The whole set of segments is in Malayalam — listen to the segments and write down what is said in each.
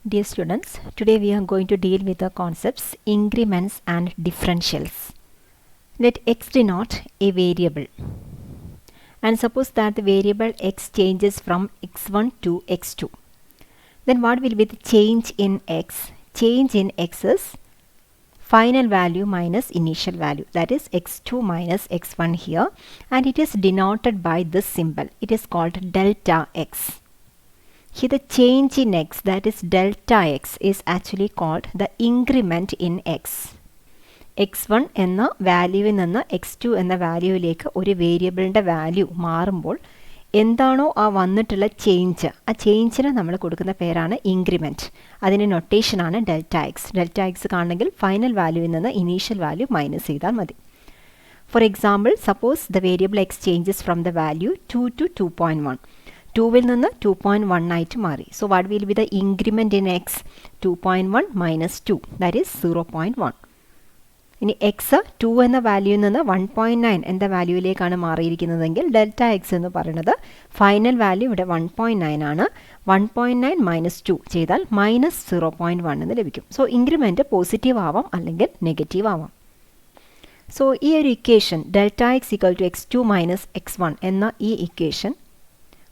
Dear students, today we are going to deal with the concepts increments and differentials. Let x denote a variable, and suppose that the variable x changes from x1 to x2. Then what will be the change in x? Change in x is final value minus initial value, that is x2 minus x1 here, and it is denoted by this symbol. It is called delta x. Here the change in x, that is delta x, is actually called the increment in x. x1 എന്ന വാല്യൂവിൽ നിന്ന് x2 എന്ന വാല്യൂവിലേക്ക് ഒരു വേരിയബിളിൻ്റെ വാല്യൂ മാറുമ്പോൾ എന്താണോ ആ വന്നിട്ടുള്ള ചേഞ്ച്, ആ ചേഞ്ചിന് നമ്മൾ കൊടുക്കുന്ന പേരാണ് ഇൻക്രിമെൻറ്റ്. അതിൻ്റെ നൊട്ടേഷനാണ് ഡെൽറ്റ എക്സ്. ഡെൽറ്റ എക്സ് കാണണമെങ്കിൽ ഫൈനൽ വാല്യൂവിൽ നിന്ന് ഇനീഷ്യൽ വാല്യൂ മൈനസ് ചെയ്താൽ മതി. For example, suppose the variable X changes from the value 2 to 2.1. 2വിൽ നിന്ന് 2.1 ആയിട്ട് മാറി. So what will B the increment in X? 2.1 minus 2, that is 0.1. ഇനി എക്സ് 2 എന്ന വാല്യൂവിൽ നിന്ന് 1.9 എന്ന വാല്യൂവിലേക്കാണ് മാറിയിരിക്കുന്നതെങ്കിൽ ഡെൽറ്റ എക്സ് എന്ന് പറയുന്നത് ഫൈനൽ വാല്യൂ ഇവിടെ 1.9 ആണ്. 1.9 മൈനസ് 2 ചെയ്താൽ മൈനസ് 0.1 എന്ന് ലഭിക്കും. സോ ഇൻക്രിമെൻറ്റ് പോസിറ്റീവ് ആവാം അല്ലെങ്കിൽ നെഗറ്റീവ് ആവാം. സോ ഈ ഒരു equation delta x equal to x2 minus x1 എന്ന ഈ ഇക്വേഷൻ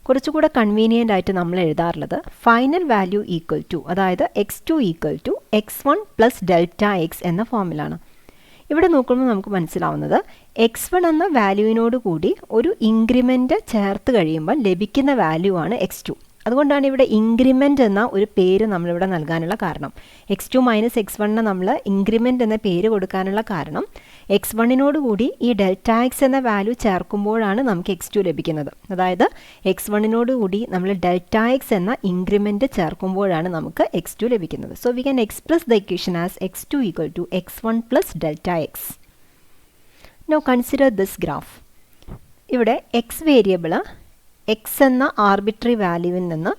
കുറച്ചുകൂടെ കൺവീനിയൻ്റ് ആയിട്ട് നമ്മൾ എഴുതാറുള്ളത് ഫൈനൽ വാല്യൂ ഈക്വൽ ടു, അതായത് x2 equal to x1 plus delta x എന്ന ഫോമിലാണ്. ഇവിടെ നോക്കുമ്പോൾ നമുക്ക് മനസ്സിലാവുന്നത് x1 എന്ന വാല്യൂവിനോട് കൂടി ഒരു ഇൻക്രിമെൻ്റ് ചേർത്ത് കഴിയുമ്പോൾ ലഭിക്കുന്ന വാല്യൂ ആണ് x2. അതുകൊണ്ടാണ് ഇവിടെ ഇൻക്രിമെൻ്റ് എന്ന ഒരു പേര് നമ്മളിവിടെ നൽകാനുള്ള കാരണം. x2 മൈനസ് x1 നമ്മൾ ഇൻക്രിമെൻ്റ് എന്ന പേര് കൊടുക്കാനുള്ള കാരണം x1നോട് കൂടി ഈ ഡെൽറ്റ എക്സ് എന്ന വാല്യൂ ചേർക്കുമ്പോഴാണ് നമുക്ക് x2 ലഭിക്കുന്നത്. അതായത് x1നോട് കൂടി നമ്മൾ ഡെൽറ്റ എക്സ് എന്ന ഇൻക്രിമെൻ്റ് ചേർക്കുമ്പോഴാണ് നമുക്ക് x2 ലഭിക്കുന്നത്. So we can express the equation as x2 equal to x1 plus delta x. Now consider this graph. ഇവിടെ എക്സ് വേരിയബിൾ എക്സ് എന്ന ആർബിട്രറി വാല്യൂവിൽ നിന്ന്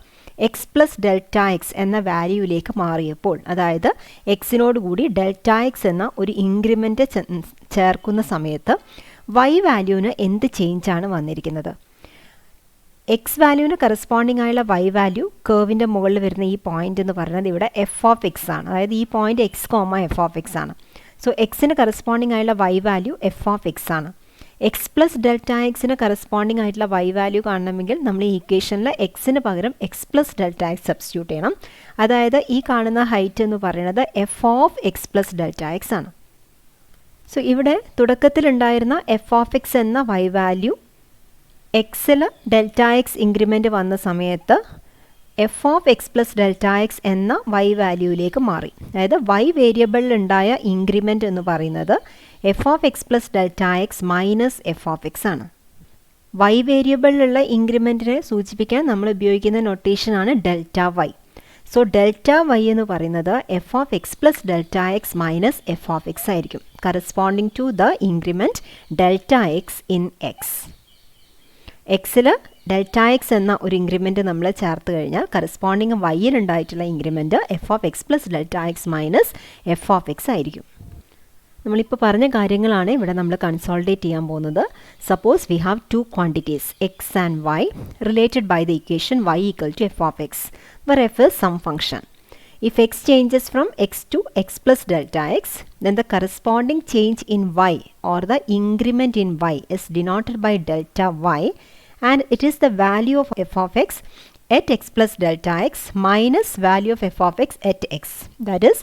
എക്സ് പ്ലസ് ഡെൽറ്റ എക്സ് എന്ന വാല്യൂവിലേക്ക് മാറിയപ്പോൾ, അതായത് എക്സിനോട് കൂടി ഡെൽറ്റ എക്സ് എന്ന ഒരു ഇൻക്രിമെൻ്റ് ചേർക്കുന്ന സമയത്ത് വൈ വാല്യൂവിന് എന്ത് ചേഞ്ചാണ് വന്നിരിക്കുന്നത്? എക്സ് വാല്യൂവിന് കറസ്പോണ്ടിങ് ആയുള്ള വൈ വാല്യൂ കർവിൻ്റെ മുകളിൽ വരുന്ന ഈ പോയിന്റ് എന്ന് പറയുന്നത് ഇവിടെ എഫ് ഓഫ് എക്സ് ആണ്. അതായത് ഈ point x comma f of x ആണ്. സോ എക്സിന് കറസ്പോണ്ടിങ് ആയുള്ള y value f of x ആണ്. എക്സ് പ്ലസ് ഡെൽറ്റ എക്സിന് കറസ്പോണ്ടിങ് ആയിട്ടുള്ള വൈ വാല്യൂ കാണണമെങ്കിൽ നമ്മൾ ഈ ഇക്വേഷനിൽ എക്സിന് പകരം x plus delta x substitute ചെയ്യണം. അതായത് ഈ കാണുന്ന ഹൈറ്റ് എന്ന് പറയുന്നത് f of x plus delta x ആണ്. സോ ഇവിടെ തുടക്കത്തിലുണ്ടായിരുന്ന എഫ് ഓഫ് എക്സ് എന്ന വൈ വാല്യൂ എക്സിൽ ഡെൽറ്റ എക്സ് ഇൻക്രിമെൻ്റ് വന്ന സമയത്ത് F of x plus delta x എന്ന വൈ വാല്യൂവിലേക്ക് മാറി. അതായത് വൈ വേരിയബിളിലുണ്ടായ ഇൻക്രിമെൻ്റ് എന്ന് പറയുന്നത് f of x plus delta x minus f of x ആണ്. വൈ വേരിയബിളിലുള്ള ഇൻക്രിമെൻറ്റിനെ സൂചിപ്പിക്കാൻ നമ്മൾ ഉപയോഗിക്കുന്ന നൊട്ടേഷനാണ് delta y. So delta y എന്ന് പറയുന്നത് f of x plus delta x minus f of x ആയിരിക്കും, corresponding to the increment delta x in x. എക്സിൽ ഡെൽറ്റ എക്സ് എന്ന ഒരു ഇൻക്രിമെൻറ്റ് നമ്മൾ ചേർത്ത് കഴിഞ്ഞാൽ corresponding വൈയിലുണ്ടായിട്ടുള്ള increment f of x plus delta x minus f of x ആയിരിക്കും. നമ്മളിപ്പോൾ പറഞ്ഞ കാര്യങ്ങളാണ് ഇവിടെ നമ്മൾ കൺസോൾഡേറ്റ് ചെയ്യാൻ പോകുന്നത്. Suppose we have two quantities x and y related by the equation y equal to f of x, where f is some function. If x changes from x to x plus delta x, then the corresponding change in y or the increment in y is denoted by delta y, and it is the value of f of x at x plus delta x minus value of f of x at x. That is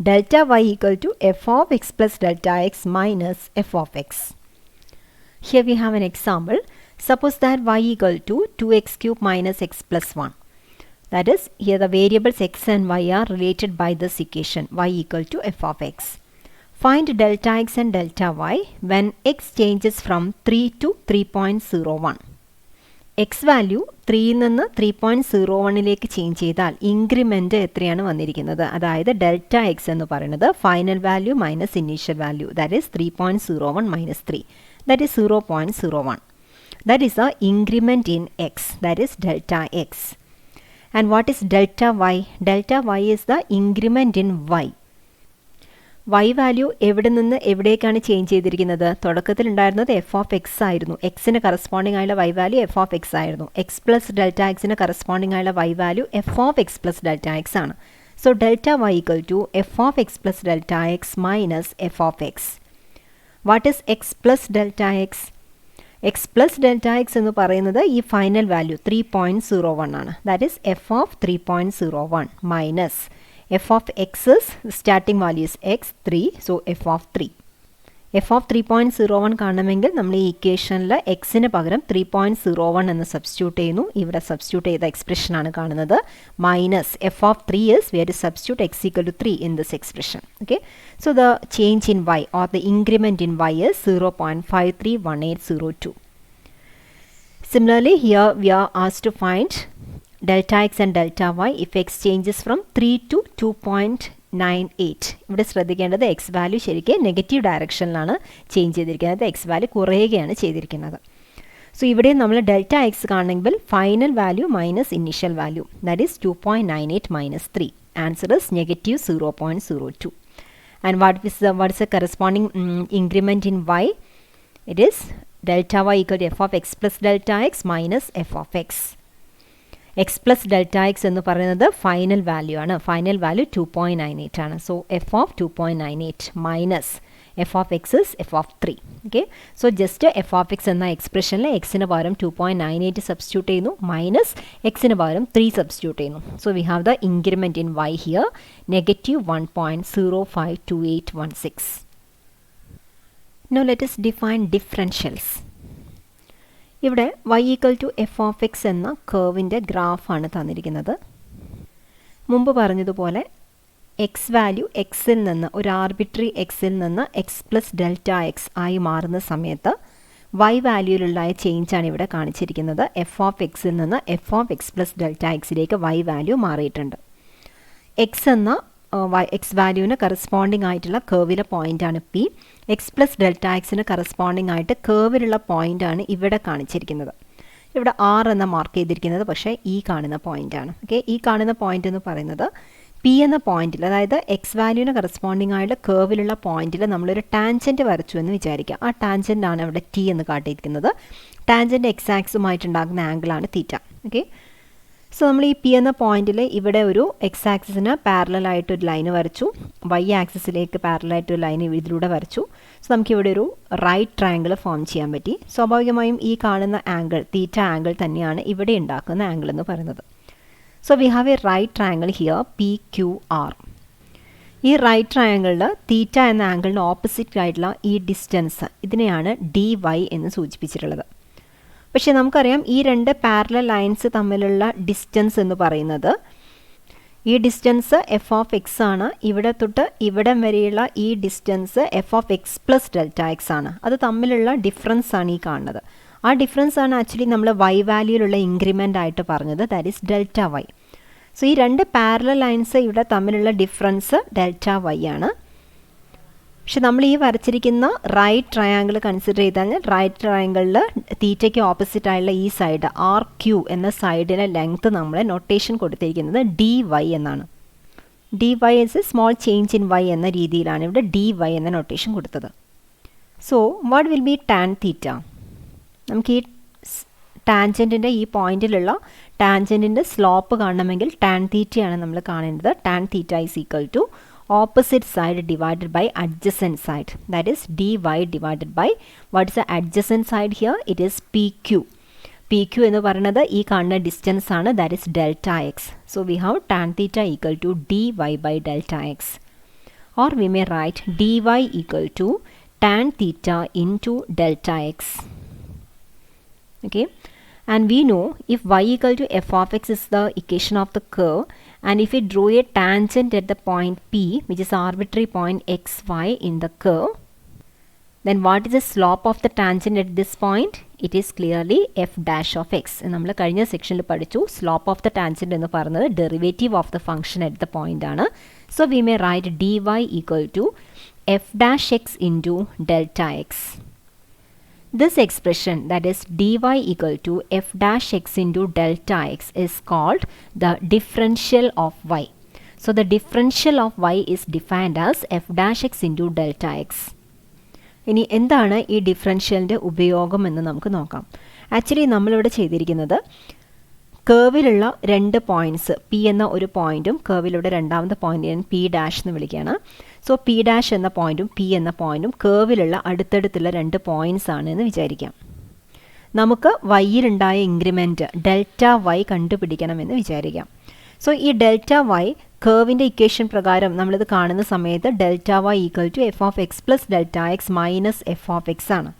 delta y equal to f of x plus delta x minus f of x. Here we have an example. Suppose that y equal to 2x cube minus x plus 1. That is, here the variables x and y are related by this equation y equal to f of x. Find delta x and delta y when x changes from 3 to 3.01. x value 3ൽ നിന്ന് 3.01ലേക്ക് ചേഞ്ച് ചെയ്താൽ ഇൻക്രിമെൻ്റ് എത്രയാണ് വന്നിരിക്കുന്നത്? അതായത് ഡെൽറ്റ എക്സ് എന്ന് പറയുന്നത് final value minus initial value, that is 3.01 minus 3, that is 0.01. That is a increment in X, that is delta X. And what is delta y? Delta y is the increment in y. y value എവിടെ നിന്ന് എവിടേക്കാണ് ചേഞ്ച് ചെയ്തിരിക്കുന്നത്? തുടക്കത്തിൽ ഉണ്ടായിരുന്നത് എഫ് ഓഫ് എക്സ് ആയിരുന്നു. എക്സിന് കറസ്പോണ്ടിങ് ആയുള്ള y value f of x ആയിരുന്നു. എക്സ് പ്ലസ് ഡെൽറ്റ എക്സിന് കറസ്പോണ്ടിങ് ആയുള്ള y value f of x plus delta x ആണ്. So delta y equal to f of x plus delta x minus f of x. What is x plus delta x? x plus delta x എന്ന് പറയുന്നത് ഈ ഫൈനൽ വാല്യൂ 3.01 ആണ്. That is f of 3.01 minus f of x is starting value is x 3, so f of 3. f of 3.01 കാണണമെങ്കിൽ നമ്മൾ ഈ ഇക്വേഷനിൽ എക്സിന് പകരം 3.01 എന്ന് സബ്സ്റ്റിറ്റ്യൂട്ട് ചെയ്യുന്നു. ഇവിടെ സബ്സ്റ്റിറ്റ്യൂട്ട് ചെയ്ത എക്സ്പ്രഷനാണ് കാണുന്നത്. Minus f of 3 is we have to substitute x equal to 3 in this expression. Okay, so the change in y or the increment in y is 0.531802. Similarly, here we are asked to find delta x and delta y if x changes from 3 to 2.98. ഇവിടെ ശ്രദ്ധിക്കേണ്ടത് എക്സ് വാല്യൂ ശരിക്കും നെഗറ്റീവ് ഡയറക്ഷനിലാണ് ചേഞ്ച് ചെയ്തിരിക്കുന്നത്. എക്സ് വാല്യൂ കുറയുകയാണ് ചെയ്തിരിക്കുന്നത്. സോ ഇവിടെ നമ്മൾ ഡെൽറ്റ എക്സ് കാണണമെങ്കിൽ final value minus initial value, that is 2.98 minus 3. Answer is negative 0.02. And what is the corresponding increment in y? It is delta y equal to f of x plus delta x minus f of x. x plus delta x എന്ന് പറയുന്നത് ഫൈനൽ വാല്യൂ ആണ്. ഫൈനൽ വാല്യൂ 2.98 ആണ്. So f of 2.98 minus f of x is f of 3. Okay, so just f of x എന്ന എക്സ്പ്രഷനിൽ എക്സിന് പകരം 2.98 സബ്സ്റ്റിറ്റ്യൂട്ട് ചെയ്യുന്നു, മൈനസ് എക്സിന് പകരം 3 സബ്സ്റ്റിറ്റ്യൂട്ട് ചെയ്യുന്നു. So we have the increment in y here negative 1.052816. Now let us define differentials. ഇവിടെ y equal to f of x എന്ന കർവിൻ്റെ ഗ്രാഫാണ് തന്നിരിക്കുന്നത്. മുമ്പ് പറഞ്ഞതുപോലെ എക്സ് വാല്യൂ എക്സിൽ നിന്ന് ഒരു ആർബിട്രറി എക്സിൽ നിന്ന് എക്സ് പ്ലസ് ഡെൽറ്റ എക്സ് ആയി മാറുന്ന സമയത്ത് y വാല്യൂയിലുള്ള ചേഞ്ചാണ് ഇവിടെ കാണിച്ചിരിക്കുന്നത്. എഫ് ഓഫ് എക്സിൽ നിന്ന് f of x plus delta എക്സിലേക്ക് y വാല്യൂ മാറിയിട്ടുണ്ട്. എക്സ് എന്ന എക്സ് വാല്യൂവിന് കറസ്പോണ്ടിങ് ആയിട്ടുള്ള കർവിലെ പോയിൻ്റാണ് പി. എക്സ് പ്ലസ് ഡെൽറ്റ എക്സിന് കറസ്പോണ്ടിങ് ആയിട്ട് കർവിലുള്ള പോയിൻ്റാണ് ഇവിടെ കാണിച്ചിരിക്കുന്നത്. ഇവിടെ ആർ എന്ന മാർക്ക് ചെയ്തിരിക്കുന്നത് പക്ഷേ ഈ കാണുന്ന പോയിൻ്റാണ്. ഓക്കെ, ഈ കാണുന്ന പോയിൻ്റ് എന്ന് പറയുന്നത് പി എന്ന പോയിന്റിൽ, അതായത് എക്സ് വാല്യൂവിന് കറസ്പോണ്ടിങ് ആയിട്ട് കർവിലുള്ള പോയിന്റിൽ നമ്മളൊരു ടാൻജൻറ്റ് വരച്ചു എന്ന് വിചാരിക്കുക. ആ ടാൻജൻ്റ് ആണ് ഇവിടെ ടി എന്ന് കാട്ടിയിരിക്കുന്നത്. ടാൻജൻറ്റ് എക്സ് ആക്സുമായിട്ടുണ്ടാകുന്ന ആംഗിളാണ് തീറ്റ. ഓക്കെ, സോ നമ്മൾ ഈ പി എന്ന പോയിന്റിൽ ഇവിടെ ഒരു എക്സ് ആക്സിസിന് പാരലായിട്ടൊരു ലൈന് വരച്ചു, വൈ ആക്സിസിലേക്ക് പാരലായിട്ടൊരു ലൈൻ ഇതിലൂടെ വരച്ചു. സോ നമുക്കിവിടെ ഒരു റൈറ്റ് ട്രയാങ്കിൾ ഫോം ചെയ്യാൻ പറ്റി. സ്വാഭാവികമായും ഈ കാണുന്ന ആംഗിൾ തീറ്റ ആംഗിൾ തന്നെയാണ് ഇവിടെ ഉണ്ടാക്കുന്ന ആംഗിൾ എന്ന് പറയുന്നത്. So we have a right triangle here P Q R. ഈ റൈറ്റ് ട്രയാങ്കിളിൽ തീറ്റ എന്ന ആംഗിളിന് ഓപ്പോസിറ്റ് ആയിട്ടുള്ള ഈ ഡിസ്റ്റൻസ് ഇതിനെയാണ് ഡി വൈ എന്ന് സൂചിപ്പിച്ചിട്ടുള്ളത്. പക്ഷേ നമുക്കറിയാം ഈ രണ്ട് പാരലൽ ലൈൻസ് തമ്മിലുള്ള ഡിസ്റ്റൻസ് എന്ന് പറയുന്നത്, ഈ ഡിസ്റ്റൻസ് എഫ് ഓഫ് എക്സ് ആണ്. ഇവിടെ തൊട്ട് ഇവിടം വരെയുള്ള ഈ distance F of x plus delta x ആണ്. അത് തമ്മിലുള്ള ഡിഫറൻസ് ആണ് ഈ കാണുന്നത്. ആ ഡിഫറൻസ് ആണ് ആക്ച്വലി നമ്മൾ വൈ വാല്യൂയിലുള്ള ഇൻക്രിമെൻ്റ് ആയിട്ട് പറഞ്ഞത്, that is delta y. So ഈ രണ്ട് പാരലൽ ലൈൻസ് ഇവിടെ തമ്മിലുള്ള ഡിഫറൻസ് ഡെൽറ്റ വൈ ആണ്. പക്ഷെ നമ്മൾ ഈ വരച്ചിരിക്കുന്ന റൈറ്റ് ട്രയാങ്കിൾ കൺസിഡർ ചെയ്താൽ റൈറ്റ് ട്രയാങ്കിളിൽ തീറ്റയ്ക്ക് ഓപ്പോസിറ്റ് ആയുള്ള ഈ സൈഡ് ആർ ക്യൂ എന്ന സൈഡിലെ ലെങ്ത് നമ്മൾ നൊട്ടേഷൻ കൊടുത്തിരിക്കുന്നത് ഡി വൈ എന്നാണ്. D y is a small change in y എന്ന രീതിയിലാണ് ഇവിടെ ഡി വൈ എന്ന നൊട്ടേഷൻ കൊടുത്തത്. So what will be tan theta? നമുക്ക് ഈ ടാൻജൻറ്റിൻ്റെ ഈ പോയിന്റിലുള്ള ടാൻജൻറ്റിൻ്റെ സ്ലോപ്പ് കാണണമെങ്കിൽ ടാൻ തീറ്റയാണ് നമ്മൾ കാണേണ്ടത്. Tan theta is equal to opposite side divided by adjacent side, that is dy divided by what is the adjacent side here? It is pq. pq എന്ന് പറയുന്നത് ഈ കാണുന്ന ഡിസ്റ്റൻസ് ആണ്, that is delta x. So we have tan theta equal to dy by delta x, or we may write dy equal to tan theta into delta x. Okay, and we know if y equal to f of x is the equation of the curve, and if we draw a tangent at the point P, which is arbitrary point xy in the curve, then what is the slope of the tangent at this point? It is clearly f dash of x. നമ്മൾ കഴിഞ്ഞ സെക്ഷനിൽ പഠിച്ചു സ്ലോപ്പ് ഓഫ് ദ ടാൻജൻറ്റ് എന്ന് പറയുന്നത് derivative of the function at the point ആണ്. So we may write dy equal to f dash x into delta x. This expression, that is dy equal to f dash x into delta x, is called the differential of y. So the differential of y is defined as f dash x into delta x. ഇനി എന്താണ് ഈ ഡിഫറൻഷ്യലിൻ്റെ ഉപയോഗം എന്ന് നമുക്ക് നോക്കാം. ആക്ച്വലി നമ്മളിവിടെ ചെയ്തിരിക്കുന്നത് കേർവിലുള്ള രണ്ട് പോയിൻറ്റ്സ് പി എന്ന ഒരു പോയിൻറ്റും കേർവിലൂടെ രണ്ടാമത്തെ പോയിൻ്റ് ഞാൻ പി ഡാഷ് എന്ന് വിളിക്കുകയാണ്. സോ പി ഡാഷ് എന്ന പോയിൻറ്റും പി എന്ന പോയിൻറ്റും കേർവിലുള്ള അടുത്തടുത്തുള്ള രണ്ട് പോയിൻറ്റ്സ് ആണ് എന്ന് വിചാരിക്കാം. നമുക്ക് വൈയിലുണ്ടായ ഇൻക്രിമെൻറ്റ് ഡെൽറ്റ വൈ കണ്ടുപിടിക്കണമെന്ന് വിചാരിക്കാം. സോ ഈ ഡെൽറ്റ വൈ കേർവിൻ്റെ ഇക്വേഷൻ പ്രകാരം നമ്മളിത് കാണുന്ന സമയത്ത് delta y equal to f of x plus delta x minus f of x ആണ്.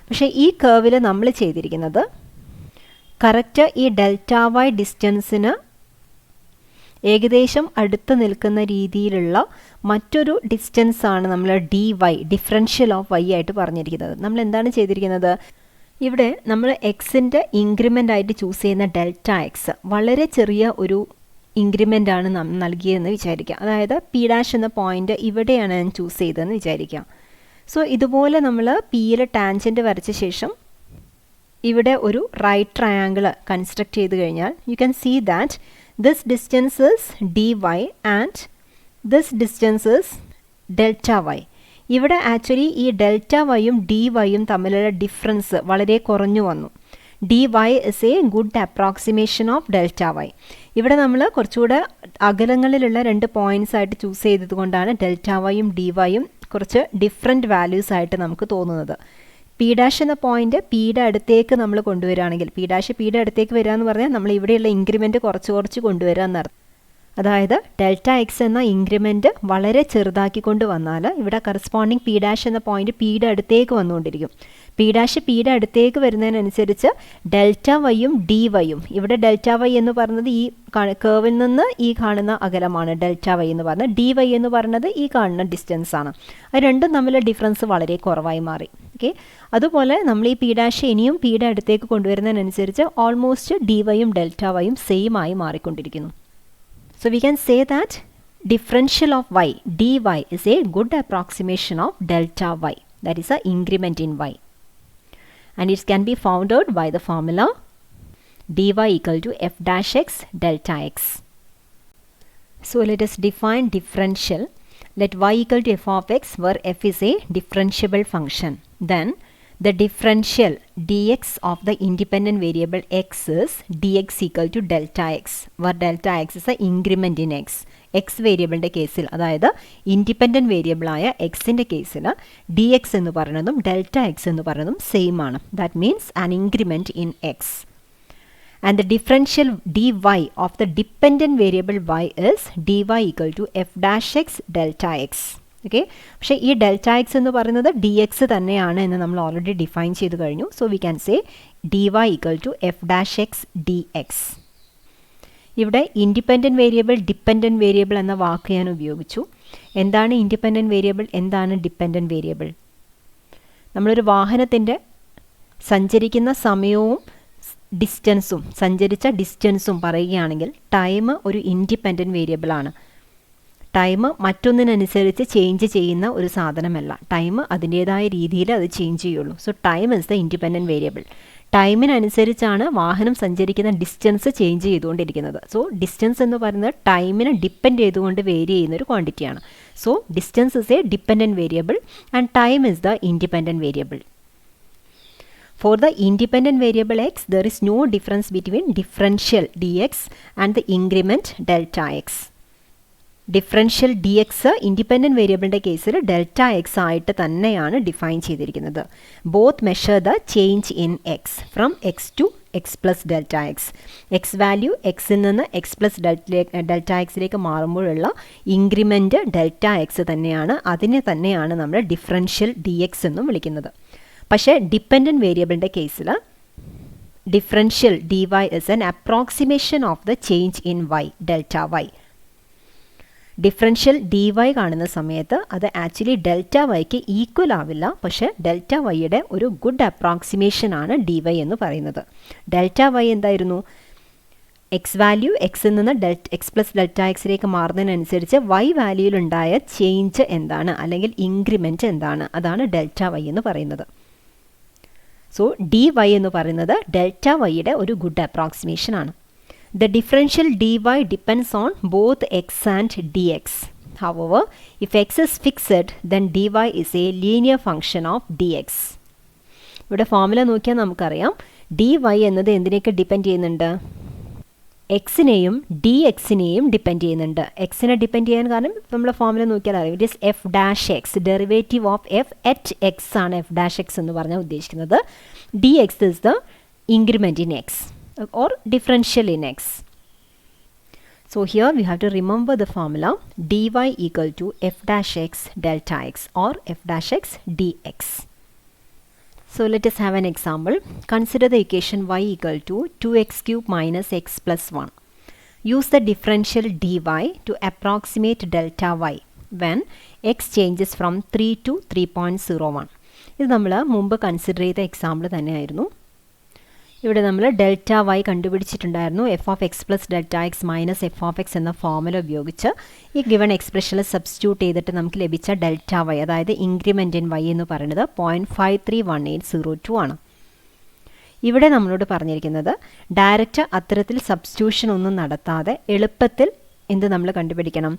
പക്ഷേ ഈ കേർവിൽ നമ്മൾ ചെയ്തിരിക്കുന്നത് കറക്റ്റ് ഈ ഡെൽറ്റ വൈ ഡിസ്റ്റൻസിന് ഏകദേശം അടുത്ത് നിൽക്കുന്ന രീതിയിലുള്ള മറ്റൊരു ഡിസ്റ്റൻസ് ആണ് നമ്മൾ d y differential of y ആയിട്ട് പറഞ്ഞിരിക്കുന്നത്. നമ്മൾ എന്താണ് ചെയ്തിരിക്കുന്നത്, ഇവിടെ നമ്മൾ എക്സിൻ്റെ ഇൻക്രിമെൻ്റ് ആയിട്ട് ചൂസ് ചെയ്യുന്ന ഡെൽറ്റ എക്സ് വളരെ ചെറിയ ഒരു ഇൻക്രിമെൻ്റ് ആണ് നമ്മൾ നൽകിയതെന്ന് വിചാരിക്കുക. അതായത് പി ഡാഷ് എന്ന പോയിൻ്റ് ഇവിടെയാണ് ഞാൻ ചൂസ് ചെയ്തതെന്ന് വിചാരിക്കാം. സോ ഇതുപോലെ നമ്മൾ പിയിൽ ടാൻജൻറ്റ് വരച്ച ശേഷം ഇവിടെ ഒരു റൈറ്റ് ട്രയാങ്കിൾ കൺസ്ട്രക്ട് ചെയ്ത് കഴിഞ്ഞാൽ you can see that this distance is d y and this distance is delta y. ഇവിടെ ആക്ച്വലി ഈ ഡെൽറ്റ വൈയും ഡി വൈയും തമ്മിലുള്ള ഡിഫറൻസ് വളരെ കുറഞ്ഞു വന്നു. D y is a good approximation of delta y. ഇവിടെ നമ്മൾ കുറച്ചുകൂടെ അകലങ്ങളിലുള്ള രണ്ട് പോയിൻറ്റ്സ് ആയിട്ട് ചൂസ് ചെയ്തത് കൊണ്ടാണ് ഡെൽറ്റ വൈയും ഡി വൈയും കുറച്ച് ഡിഫറെൻറ്റ് വാല്യൂസ് ആയിട്ട് നമുക്ക് തോന്നുന്നത്. പി ഡാഷ് എന്ന പോയിൻ്റ് പിയുടെ അടുത്തേക്ക് നമ്മൾ കൊണ്ടുവരികയാണെങ്കിൽ പി ഡാഷ് പിയുടെ അടുത്തേക്ക് വരിക എന്ന് പറഞ്ഞാൽ നമ്മൾ ഇവിടെയുള്ള ഇൻക്രിമെൻറ്റ് കുറച്ച് കൊണ്ടുവരിക എന്നർത്ഥം. അതായത് ഡെൽറ്റ എക്സ് എന്ന ഇൻക്രിമെൻറ്റ് വളരെ ചെറുതാക്കിക്കൊണ്ട് വന്നാൽ ഇവിടെ കറസ്പോണ്ടിങ് പി ഡാഷ് എന്ന പോയിൻ്റ് പിയുടെ അടുത്തേക്ക് വന്നുകൊണ്ടിരിക്കും. പി ഡാഷ് പിയുടെ അടുത്തേക്ക് വരുന്നതിനനുസരിച്ച് ഡെൽറ്റ വൈയും ഡി വൈയും, ഇവിടെ ഡെൽറ്റ വൈ എന്ന് പറയുന്നത് ഈ കേർവിൽ നിന്ന് ഈ കാണുന്ന അകലമാണ് ഡെൽറ്റ വൈ എന്ന് പറയുന്നത്, ഡി വൈ എന്ന് പറയുന്നത് ഈ കാണുന്ന ഡിസ്റ്റൻസ് ആണ്. അത് രണ്ടും തമ്മിലുള്ള ഡിഫറൻസ് വളരെ കുറവായി മാറി. ഓക്കെ, അതുപോലെ നമ്മൾ ഈ പി ഡാഷ് ഇനിയും പിയുടെ അടുത്തേക്ക് കൊണ്ടുവരുന്നതിനനുസരിച്ച് ഓൾമോസ്റ്റ് ഡി വൈയും ഡെൽറ്റ വൈയും സെയിം ആയി മാറിക്കൊണ്ടിരിക്കുന്നു. So we can say that differential of y dy is a good approximation of delta y, that is a increment in y, and it can be found out by the formula dy equal to f dash x delta x. So let us define differential. Let y equal to f of x where f is a differentiable function. Then the differential dx of the independent variable x is dx equal to delta x, where delta x is a increment in x. x വേരിയബിളിൻ്റെ കേസിൽ, അതായത് ഇൻഡിപെൻഡൻറ്റ് വേരിയബിളായ എക്സിൻ്റെ കേസിൽ ഡി എക്സ് എന്ന് പറയുന്നതും ഡെൽറ്റ എക്സ് എന്ന് പറയുന്നതും സെയിം ആണ്. That means an increment in X. And the differential dy of the dependent variable y is dy equal to f dash x delta x. Okay, പക്ഷേ ഈ ഡെൽറ്റ എക്സ് എന്ന് പറയുന്നത് ഡി എക്സ് തന്നെയാണ് എന്ന് നമ്മൾ ഓൾറെഡി ഡിഫൈൻ ചെയ്ത് കഴിഞ്ഞു. So we can say dy equal to f dash x d x. ഇവിടെ ഇൻഡിപെൻഡൻറ്റ് വേരിയബിൾ ഡിപ്പെൻഡൻറ്റ് വേരിയബിൾ എന്ന വാക്ക് ഞാൻ ഉപയോഗിച്ചു. എന്താണ് ഇൻഡിപെൻഡൻറ്റ് വേരിയബിൾ, എന്താണ് ഡിപ്പെൻഡൻറ്റ് വേരിയബിൾ? നമ്മളൊരു വാഹനത്തിൻ്റെ സഞ്ചരിക്കുന്ന സമയവും ഡിസ്റ്റൻസും സഞ്ചരിച്ച ഡിസ്റ്റൻസും പറയുകയാണെങ്കിൽ ടൈം ഒരു ഇൻഡിപെൻഡൻറ്റ് വേരിയബിൾ ആണ്. ടൈം മറ്റൊന്നിനനുസരിച്ച് ചേഞ്ച് ചെയ്യുന്ന ഒരു സാധനമല്ല. ടൈം അതിൻ്റേതായ രീതിയിൽ അത് ചേഞ്ച് ചെയ്യുള്ളൂ. So time is the independent variable. ടൈമിനനുസരിച്ചാണ് വാഹനം സഞ്ചരിക്കുന്ന ഡിസ്റ്റൻസ് ചേഞ്ച് ചെയ്തുകൊണ്ടിരിക്കുന്നത്. സോ ഡിസ്റ്റൻസ് എന്ന് പറയുന്നത് ടൈമിനെ ഡിപ്പെൻഡ് ചെയ്തുകൊണ്ട് വേരി ചെയ്യുന്ന ഒരു ക്വാണ്ടിറ്റിയാണ്. So distance is a dependent variable and time is the independent variable. For the independent variable x, there is no difference between differential dx and the increment delta x. Differential dx independent variable കേസിൽ delta x ആയിട്ട് തന്നെയാണ് ഡിഫൈൻ ചെയ്തിരിക്കുന്നത്. Both measure the change in x from x to x plus delta x. x value എക്സിൽ നിന്ന് x plus delta xയിലേക്ക് മാറുമ്പോഴുള്ള ഇൻക്രിമെൻറ്റ് ഡെൽറ്റ എക്സ് തന്നെയാണ്. അതിനെ തന്നെയാണ് നമ്മൾ ഡിഫറൻഷ്യൽ dx എന്നും വിളിക്കുന്നത്. പക്ഷേ ഡിപ്പെൻഡൻറ്റ് വേരിയബിളിൻ്റെ കേസിൽ differential dy is an approximation of the change in y delta y. Differential dy കാണുന്ന സമയത്ത് അത് ആക്ച്വലി ഡെൽറ്റ വൈക്ക് ഈക്വൽ ആവില്ല, പക്ഷേ ഡെൽറ്റ വൈയുടെ ഒരു ഗുഡ് അപ്രോക്സിമേഷൻ ആണ് dy എന്ന് പറയുന്നത്. ഡെൽറ്റ വൈ എന്തായിരുന്നു? എക്സ് വാല്യൂ എക്സിൽ നിന്ന് എക്സ് പ്ലസ് ഡെൽറ്റ എക്സിലേക്ക് മാറുന്നതിനനുസരിച്ച് വൈ വാല്യൂയിലുണ്ടായ ചേഞ്ച് എന്താണ്, അല്ലെങ്കിൽ ഇൻക്രിമെൻറ്റ് എന്താണ്, അതാണ് ഡെൽറ്റ വൈ എന്ന് പറയുന്നത്. സോ dy എന്ന് പറയുന്നത് ഡെൽറ്റ വൈയുടെ ഒരു ഗുഡ് അപ്രോക്സിമേഷൻ ആണ്. The differential dy depends on both x and dx. However, if x is fixed, then dy is a linear function of dx. ഇവിടെ ഫോർമുല നോക്കിയാൽ നമുക്കറിയാം ഡി വൈ എന്നത് എന്തിനെയൊക്കെ ഡിപ്പെൻഡ് ചെയ്യുന്നുണ്ട്? എക്സിനെയും ഡി എക്സിനെയും ഡിപ്പെൻഡ് ചെയ്യുന്നുണ്ട്. എക്സിനെ ഡിപ്പെൻഡ് ചെയ്യാൻ കാരണം നമ്മൾ ഫോമിൽ നോക്കിയാൽ അറിയാം. It is f dash X, derivative of F at X ആണ് എഫ് ഡാഷ് എക്സ് എന്ന് പറഞ്ഞാൽ ഉദ്ദേശിക്കുന്നത്. D X is the increment in X or differential in X. So here we have to remember the formula dy equal to f dash x delta x or f dash x dx. So let us have an example. Consider the equation y equal to 2x cube minus x plus 1. Use the differential dy to approximate delta y when x changes from 3 to 3.01. ഇത് നമ്മൾ മുമ്പ് കൺസിഡർ ചെയ്ത എക്സാമ്പിൾ തന്നെയായിരുന്നു. ഇവിടെ നമ്മൾ ഡെൽറ്റ വൈ കണ്ടുപിടിച്ചിട്ടുണ്ടായിരുന്നു. F of x plus delta x minus f of x എന്ന ഫോർമുല ഉപയോഗിച്ച് ഈ ഗിവൺ എക്സ്പ്രഷനിൽ സബ്സ്റ്റിറ്റ്യൂട്ട് ചെയ്തിട്ട് നമുക്ക് ലഭിച്ച ഡെൽറ്റ വൈ, അതായത് ഇൻക്രിമെൻ്റ് ഇൻ വൈ എന്ന് പറയുന്നത് 0.531802 ആണ്. ഇവിടെ നമ്മളോട് പറഞ്ഞിരിക്കുന്നത് ഡയറക്റ്റ് അത്തരത്തിൽ സബ്സ്റ്റിറ്റ്യൂഷൻ ഒന്നും നടത്താതെ എളുപ്പത്തിൽ എന്ത് നമ്മൾ കണ്ടുപിടിക്കണം?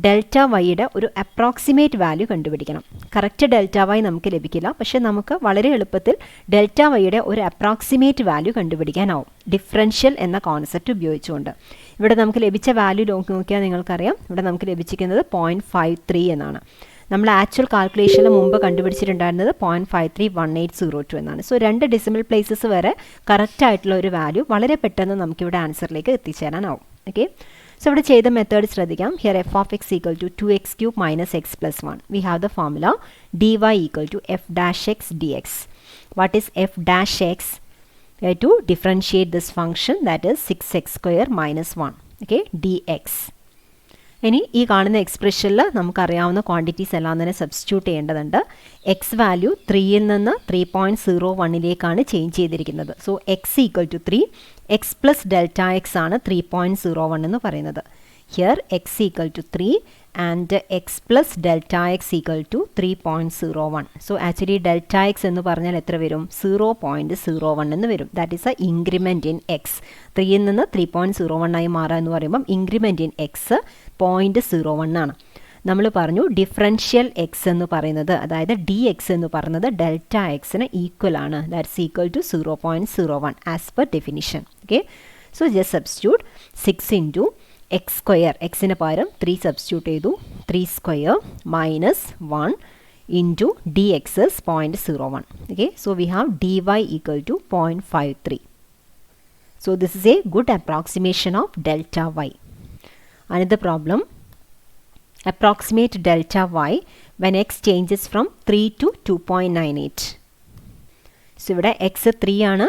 ഡെൽറ്റ വൈയുടെ ഒരു അപ്രോക്സിമേറ്റ് വാല്യൂ കണ്ടുപിടിക്കണം. കറക്റ്റ് ഡെൽറ്റ വൈ നമുക്ക് ലഭിക്കില്ല, പക്ഷേ നമുക്ക് വളരെ എളുപ്പത്തിൽ ഡെൽറ്റ വൈയുടെ ഒരു അപ്രോക്സിമേറ്റ് വാല്യൂ കണ്ടുപിടിക്കാനാവും ഡിഫറൻഷ്യൽ എന്ന കോൺസെപ്റ്റ് ഉപയോഗിച്ചുകൊണ്ട്. ഇവിടെ നമുക്ക് ലഭിച്ച വാല്യൂ നോക്കിയാൽ നിങ്ങൾക്കറിയാം, ഇവിടെ നമുക്ക് ലഭിച്ചിരിക്കുന്നത് 0.53 എന്നാണ്. നമ്മൾ ആക്ച്വൽ കാൽക്കുലേഷന് മുമ്പ് കണ്ടുപിടിച്ചിട്ടുണ്ടായിരുന്നത് 0.531802 എന്നാണ്. സോ 2 ഡെസിമൽ പ്ലേസസ് വരെ കറക്റ്റായിട്ടുള്ള ഒരു വാല്യൂ വളരെ പെട്ടെന്ന് നമുക്കിവിടെ ആൻസറിലേക്ക് എത്തിച്ചേരാനാവും. ഓക്കെ, സോ ഇവിടെ ചെയ്ത മെത്തേഡ് ശ്രദ്ധിക്കാം. Here f of x equal to 2x cube minus x plus 1. We have the formula dy equal to f dash x d x. What is f dash x? To differentiate this function, that is 6x² minus 1. Okay, dx. ഇനി ഈ കാണുന്ന എക്സ്പ്രഷനിൽ നമുക്കറിയാവുന്ന ക്വാണ്ടിറ്റീസ് എല്ലാം തന്നെ സബ്സ്റ്റിറ്റ്യൂട്ട് ചെയ്യേണ്ടതുണ്ട്. എക്സ് വാല്യൂ 3യിൽ നിന്ന് 3.01ലേക്കാണ് ചേഞ്ച് ചെയ്തിരിക്കുന്നത്. So x equal to 3, x plus delta x ആണ് 3.01 എന്ന് പറയുന്നത്. Here x equal to 3 and x plus delta x equal to 3.01. So actually delta x എന്ന് പറഞ്ഞാൽ എത്ര വരും? 0.01 എന്ന് വരും. That is a increment in x. 3യിൽ നിന്ന് 3.01 ആയി മാറുക എന്ന് പറയുമ്പം ഇൻക്രിമെൻറ്റ് ഇൻ എക്സ് 0.01 ആണ്. നമ്മൾ പറഞ്ഞു ഡിഫറൻഷ്യൽ എക്സ് എന്ന് പറയുന്നത്, അതായത് ഡി എക്സ് എന്ന് പറയുന്നത് ഡെൽറ്റ എക്സിന് ഈക്വൽ ആണ്. That's equal to 0.01 as per definition. Okay, so just substitute 6 into x square, എക്സിന് പകരം 3 സബ്സ്റ്റിറ്റ്യൂട്ട് ചെയ്തു, 3 square minus 1 into d x 0.01. Okay, so we have d y equal to 0.53. So this is a good approximation of delta y. Another problem, approximate delta y when x changes from 3 to 2.98. So ഇവിടെ x 3 ആണ്.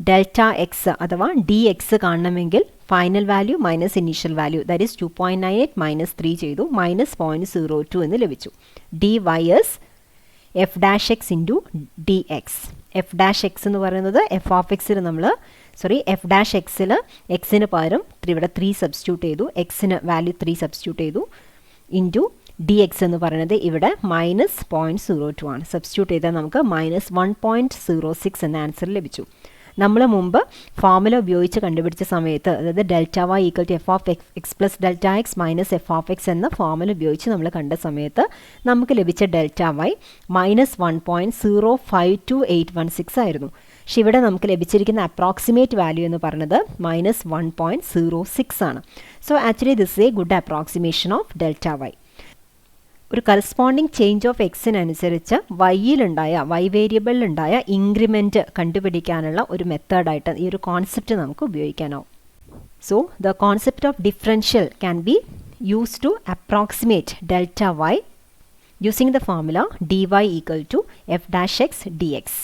ഡെൽറ്റ എക്സ് അഥവാ ഡി എക്സ് കാണണമെങ്കിൽ final value minus initial value, that is 2.98 minus 3 ചെയ്തു, മൈനസ് 0.02 എന്ന് ലഭിച്ചു. D y is f dash x into d x. F dash x എന്ന് പറയുന്നത് എഫ് ഓഫ് എക്സിൽ എഫ് ഡാഷ് എക്സിൽ എക്സിന് പകരം ഇവിടെ 3 സബ്സ്റ്റിറ്റ്യൂട്ട് ചെയ്തു, എക്സിന് വാല്യൂ 3 സബ്സ്റ്റിറ്റ്യൂട്ട് ചെയ്തു, ഇൻറ്റു ഡി എക്സ് എന്ന് പറയുന്നത് ഇവിടെ മൈനസ് 0.02 ആണ്. സബ്സ്റ്റിറ്റ്യൂട്ട് ചെയ്താൽ നമുക്ക് മൈനസ് 1.06 എന്ന ആൻസർ ലഭിച്ചു. നമ്മൾ മുമ്പ് ഫോർമുല ഉപയോഗിച്ച് കണ്ടുപിടിച്ച സമയത്ത്, അതായത് delta y equal to f of x plus delta x minus f of x എന്ന ഫോർമുല ഉപയോഗിച്ച് നമ്മൾ കണ്ട സമയത്ത് നമുക്ക് ലഭിച്ച ഡെൽറ്റ വൈ മൈനസ് 1.052816 ആയിരുന്നു. പക്ഷെ ഇവിടെ നമുക്ക് ലഭിച്ചിരിക്കുന്ന അപ്രോക്സിമേറ്റ് വാല്യൂ എന്ന് പറയുന്നത് മൈനസ് 1.06 ആണ്. So actually this is a good approximation of delta y. ഒരു കറസ്പോണ്ടിങ് ചേഞ്ച് ഓഫ് എക്സിനനുസരിച്ച് വൈ വേരിയബിളിലുണ്ടായ ഇൻക്രിമെൻറ്റ് കണ്ടുപിടിക്കാനുള്ള ഒരു മെത്തേഡായിട്ട് ഈ ഒരു കോൺസെപ്റ്റ് നമുക്ക് ഉപയോഗിക്കാനാവും. So the concept of differential can be use to approximate delta y using the formula dy equal to f dash x d X.